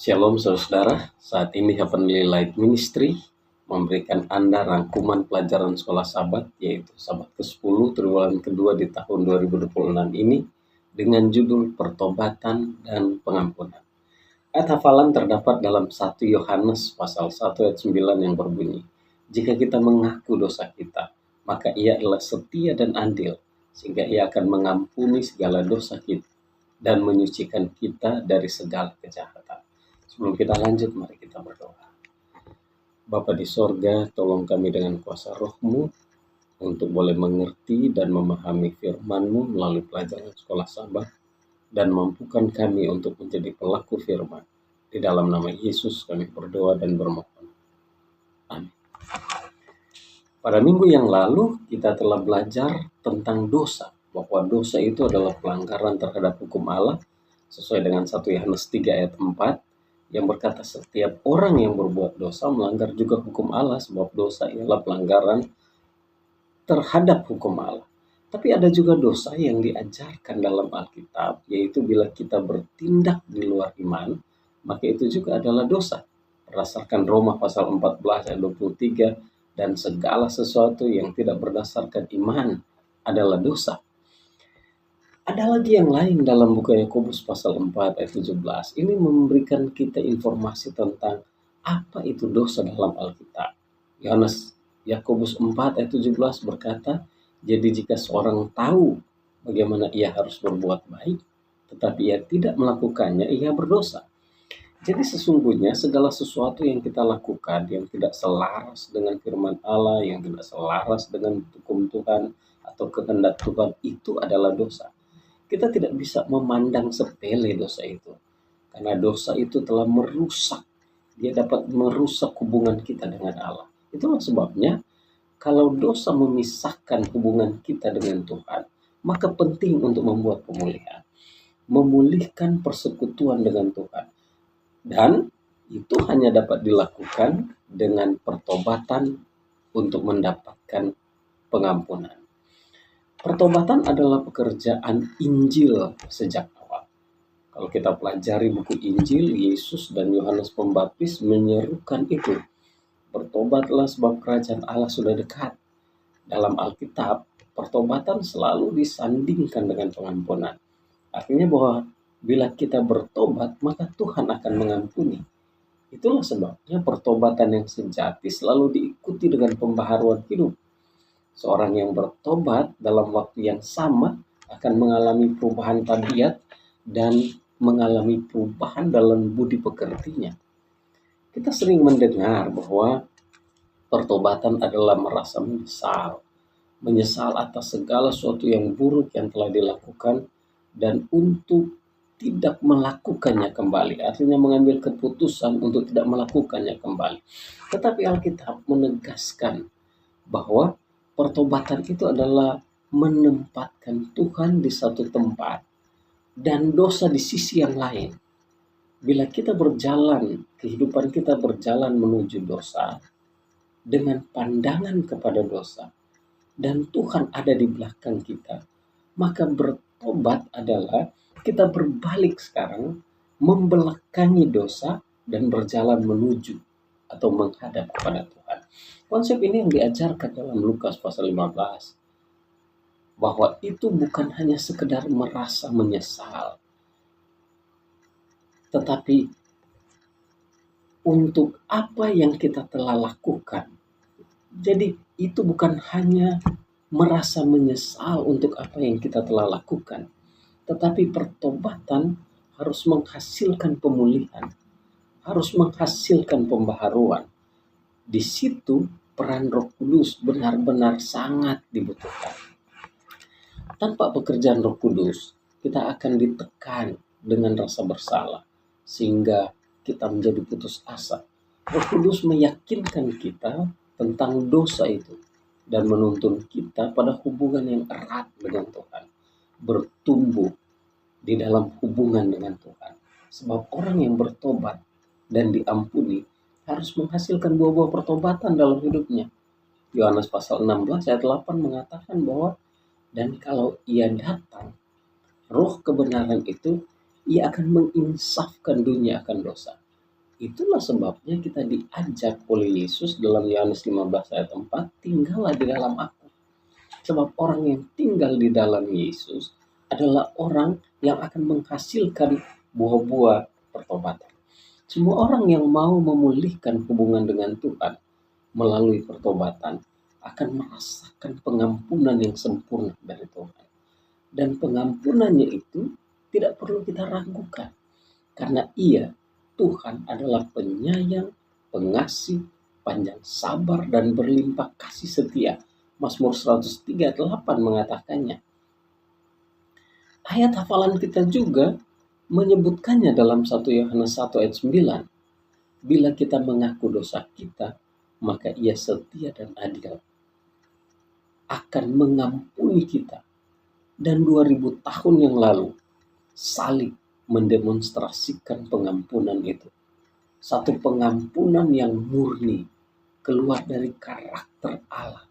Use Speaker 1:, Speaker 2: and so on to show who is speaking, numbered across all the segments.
Speaker 1: Shalom saudara, saat ini Heavenly Light Ministry memberikan Anda rangkuman pelajaran sekolah Sabat, yaitu Sabat ke-10 triwulan kedua di tahun 2026 ini dengan judul Pertobatan dan Pengampunan. Ayat hafalan terdapat dalam 1 Yohanes pasal 1 ayat 9 yang berbunyi, "Jika kita mengaku dosa kita, maka Ia adalah setia dan adil, sehingga Ia akan mengampuni segala dosa kita dan menyucikan kita dari segala kejahatan." Sebelum kita lanjut, mari kita berdoa. Bapa di sorga, tolong kami dengan kuasa roh-Mu untuk boleh mengerti dan memahami firman-Mu melalui pelajaran sekolah Sabat, dan mampukan kami untuk menjadi pelaku firman. Di dalam nama Yesus kami berdoa dan bermohon. Amin. Pada minggu yang lalu kita telah belajar tentang dosa, bahwa dosa itu adalah pelanggaran terhadap hukum Allah sesuai dengan 1 Yohanes 3 ayat 4 yang berkata setiap orang yang berbuat dosa melanggar juga hukum Allah, sebab dosa ialah pelanggaran terhadap hukum Allah. Tapi ada juga dosa yang diajarkan dalam Alkitab, yaitu bila kita bertindak di luar iman, maka itu juga adalah dosa. Berdasarkan Roma pasal 14 ayat 23, dan segala sesuatu yang tidak berdasarkan iman adalah dosa. Ada lagi yang lain dalam buku Yakobus pasal 4 ayat 17. Ini memberikan kita informasi tentang apa itu dosa dalam Alkitab. Yakobus 4 ayat 17 berkata, "Jadi jika seorang tahu bagaimana ia harus berbuat baik, tetapi ia tidak melakukannya, ia berdosa." Jadi sesungguhnya segala sesuatu yang kita lakukan yang tidak selaras dengan firman Allah, yang tidak selaras dengan hukum Tuhan atau kehendak Tuhan, itu adalah dosa. Kita tidak bisa memandang sepele dosa itu, karena dosa itu telah merusak. Dia dapat merusak hubungan kita dengan Allah. Itulah sebabnya kalau dosa memisahkan hubungan kita dengan Tuhan, maka penting untuk membuat pemulihan, memulihkan persekutuan dengan Tuhan. Dan itu hanya dapat dilakukan dengan pertobatan untuk mendapatkan pengampunan. Pertobatan adalah pekerjaan Injil sejak awal. Kalau kita pelajari buku Injil, Yesus dan Yohanes Pembaptis menyerukan itu. Bertobatlah sebab kerajaan Allah sudah dekat. Dalam Alkitab, pertobatan selalu disandingkan dengan pengampunan. Artinya bahwa bila kita bertobat, maka Tuhan akan mengampuni. Itulah sebabnya pertobatan yang sejati selalu diikuti dengan pembaharuan hidup. Seorang yang bertobat dalam waktu yang sama akan mengalami perubahan tabiat dan mengalami perubahan dalam budi pekertinya. Kita sering mendengar bahwa pertobatan adalah merasa menyesal atas segala sesuatu yang buruk yang telah dilakukan dan untuk tidak melakukannya kembali. Artinya mengambil keputusan untuk tidak melakukannya kembali. Tetapi Alkitab menegaskan bahwa pertobatan itu adalah menempatkan Tuhan di satu tempat dan dosa di sisi yang lain. Bila kita berjalan, kehidupan kita berjalan menuju dosa dengan pandangan kepada dosa, dan Tuhan ada di belakang kita, maka bertobat adalah kita berbalik sekarang, membelakangi dosa dan berjalan menuju atau menghadap kepada Tuhan. Konsep ini yang diajarkan dalam Lukas pasal 15, bahwa itu bukan hanya sekedar merasa menyesal, tetapi untuk apa yang kita telah lakukan. Jadi itu bukan hanya merasa menyesal untuk apa yang kita telah lakukan, tetapi pertobatan harus menghasilkan pemulihan, harus menghasilkan pembaharuan. Di situ peran Roh Kudus benar-benar sangat dibutuhkan. Tanpa pekerjaan Roh Kudus, kita akan ditekan dengan rasa bersalah, sehingga kita menjadi putus asa. Roh Kudus meyakinkan kita tentang dosa itu dan menuntun kita pada hubungan yang erat dengan Tuhan, bertumbuh di dalam hubungan dengan Tuhan. Sebab orang yang bertobat dan diampuni harus menghasilkan buah-buah pertobatan dalam hidupnya. Yohanes pasal 16 ayat 8 mengatakan bahwa dan kalau ia datang, roh kebenaran itu, ia akan menginsafkan dunia akan dosa, Itulah sebabnya kita diajak oleh Yesus dalam Yohanes 15 ayat 4, tinggallah di dalam aku. Sebab orang yang tinggal di dalam Yesus adalah orang yang akan menghasilkan buah-buah pertobatan. Semua orang yang mau memulihkan hubungan dengan Tuhan melalui pertobatan akan merasakan pengampunan yang sempurna dari Tuhan. Dan pengampunannya itu tidak perlu kita ragukan. Karena Tuhan adalah penyayang, pengasih, panjang sabar, dan berlimpah kasih setia. Mazmur 103:8 mengatakannya. Ayat hafalan kita juga menyebutkannya dalam 1 Yohanes 1 ayat 9. Bila kita mengaku dosa kita, maka Ia setia dan adil, akan mengampuni kita. Dan 2000 tahun yang lalu, salib mendemonstrasikan pengampunan itu. Satu pengampunan yang murni, keluar dari karakter Allah.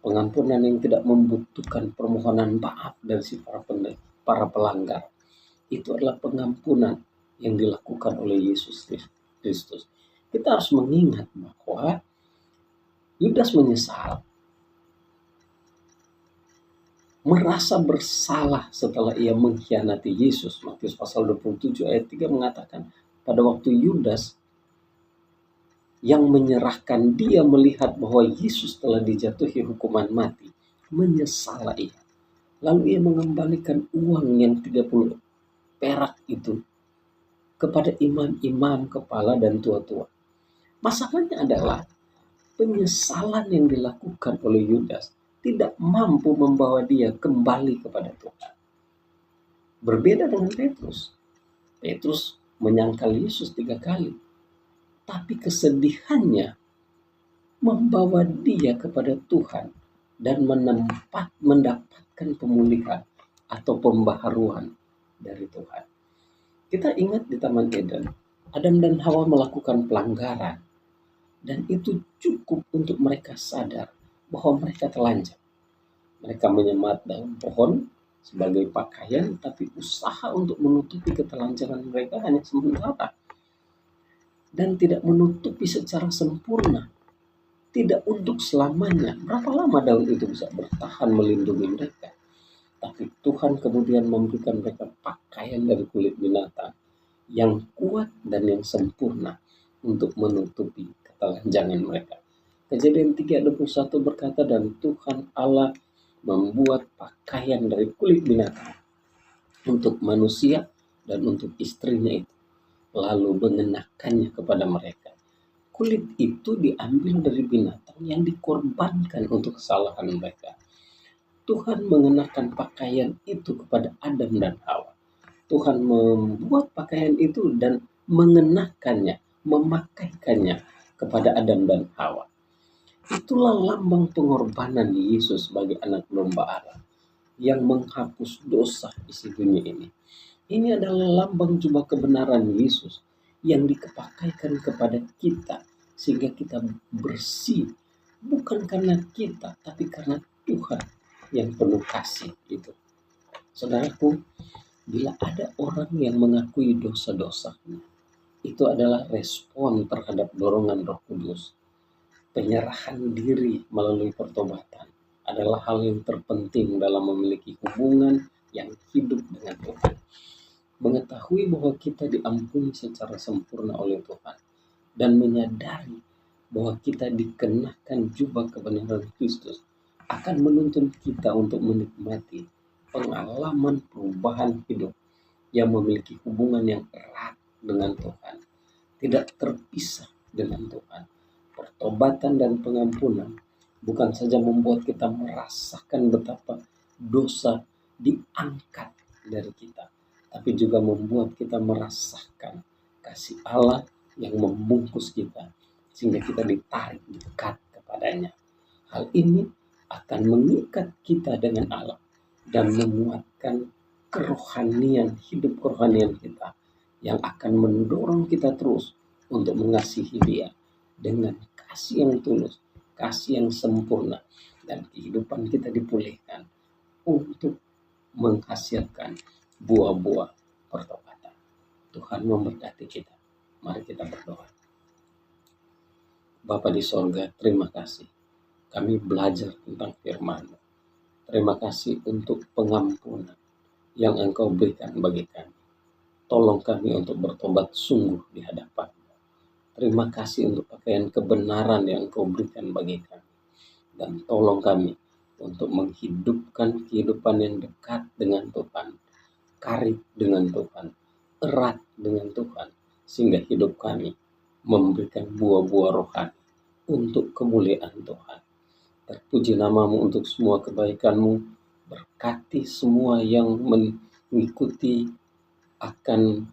Speaker 1: Pengampunan yang tidak membutuhkan permohonan maaf dari si para pelanggar. Itu adalah pengampunan yang dilakukan oleh Yesus Kristus. Kita harus mengingat bahwa Yudas menyesal, merasa bersalah setelah ia mengkhianati Yesus. Matius pasal 27 ayat 3 mengatakan, pada waktu Yudas yang menyerahkan dia melihat bahwa Yesus telah dijatuhi hukuman mati, menyesal ia. Lalu ia mengembalikan uang yang 30 perak itu kepada imam-imam, kepala, dan tua-tua. Masalahnya adalah penyesalan yang dilakukan oleh Yudas tidak mampu membawa dia kembali kepada Tuhan. Berbeda dengan Petrus. Petrus menyangkal Yesus 3 kali. Tapi kesedihannya membawa dia kepada Tuhan dan mendapatkan pemulihan atau pembaharuan dari Tuhan. Kita ingat di Taman Eden, Adam dan Hawa melakukan pelanggaran. Dan itu cukup untuk mereka sadar bahwa mereka telanjang. Mereka menyemat daun pohon sebagai pakaian, tapi usaha untuk menutupi ketelanjangan mereka hanya sementara. Dan tidak menutupi secara sempurna. Tidak untuk selamanya. Berapa lama daun itu bisa bertahan melindungi mereka? Tapi Tuhan kemudian memberikan mereka pakaian dari kulit binatang yang kuat dan yang sempurna untuk menutupi ketelanjangan mereka. Kejadian 3:21 berkata, dan Tuhan Allah membuat pakaian dari kulit binatang untuk manusia dan untuk istrinya itu, lalu mengenakannya kepada mereka. Kulit itu diambil dari binatang yang dikorbankan untuk kesalahan mereka. Tuhan mengenakan pakaian itu kepada Adam dan Hawa. Tuhan membuat pakaian itu dan mengenakannya, memakaikannya kepada Adam dan Hawa. Itulah lambang pengorbanan Yesus sebagai anak domba Allah yang menghapus dosa isi dunia ini. Ini adalah lambang jubah kebenaran Yesus yang dipakaikan kepada kita sehingga kita bersih, bukan karena kita, tapi karena Tuhan yang penuh kasih itu. Saudaraku, bila ada orang yang mengakui dosa-dosanya, itu adalah respon terhadap dorongan Roh Kudus. Penyerahan diri melalui pertobatan adalah hal yang terpenting dalam memiliki hubungan yang hidup dengan Tuhan. Mengetahui bahwa kita diampuni secara sempurna oleh Tuhan dan menyadari bahwa kita dikenakan jubah kebenaran Kristus akan menuntun kita untuk menikmati pengalaman perubahan hidup yang memiliki hubungan yang erat dengan Tuhan, tidak terpisah dengan Tuhan. Pertobatan dan pengampunan bukan saja membuat kita merasakan betapa dosa diangkat dari kita, tapi juga membuat kita merasakan kasih Allah yang membungkus kita sehingga kita ditarik dekat kepadanya. Hal ini akan mengikat kita dengan Allah dan menguatkan hidup kerohanian kita yang akan mendorong kita terus untuk mengasihi Dia dengan kasih yang tulus, kasih yang sempurna, dan kehidupan kita dipulihkan untuk menghasilkan buah-buah pertobatan. Tuhan memberkati kita. Mari kita berdoa. Bapa di sorga, terima kasih. Kami belajar tentang firman-Mu. Terima kasih untuk pengampunan yang Engkau berikan bagi kami. Tolong kami untuk bertobat sungguh di hadapan-Mu. Terima kasih untuk pakaian kebenaran yang Engkau berikan bagi kami. Dan tolong kami untuk menghidupkan kehidupan yang dekat dengan Tuhan, karib dengan Tuhan, erat dengan Tuhan, sehingga hidup kami memberikan buah-buah rohani untuk kemuliaan Tuhan. Terpuji nama-Mu untuk semua kebaikan-Mu. Berkati semua yang mengikuti akan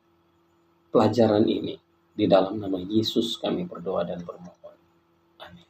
Speaker 1: pelajaran ini. Di dalam nama Yesus kami berdoa dan bermohon. Amin.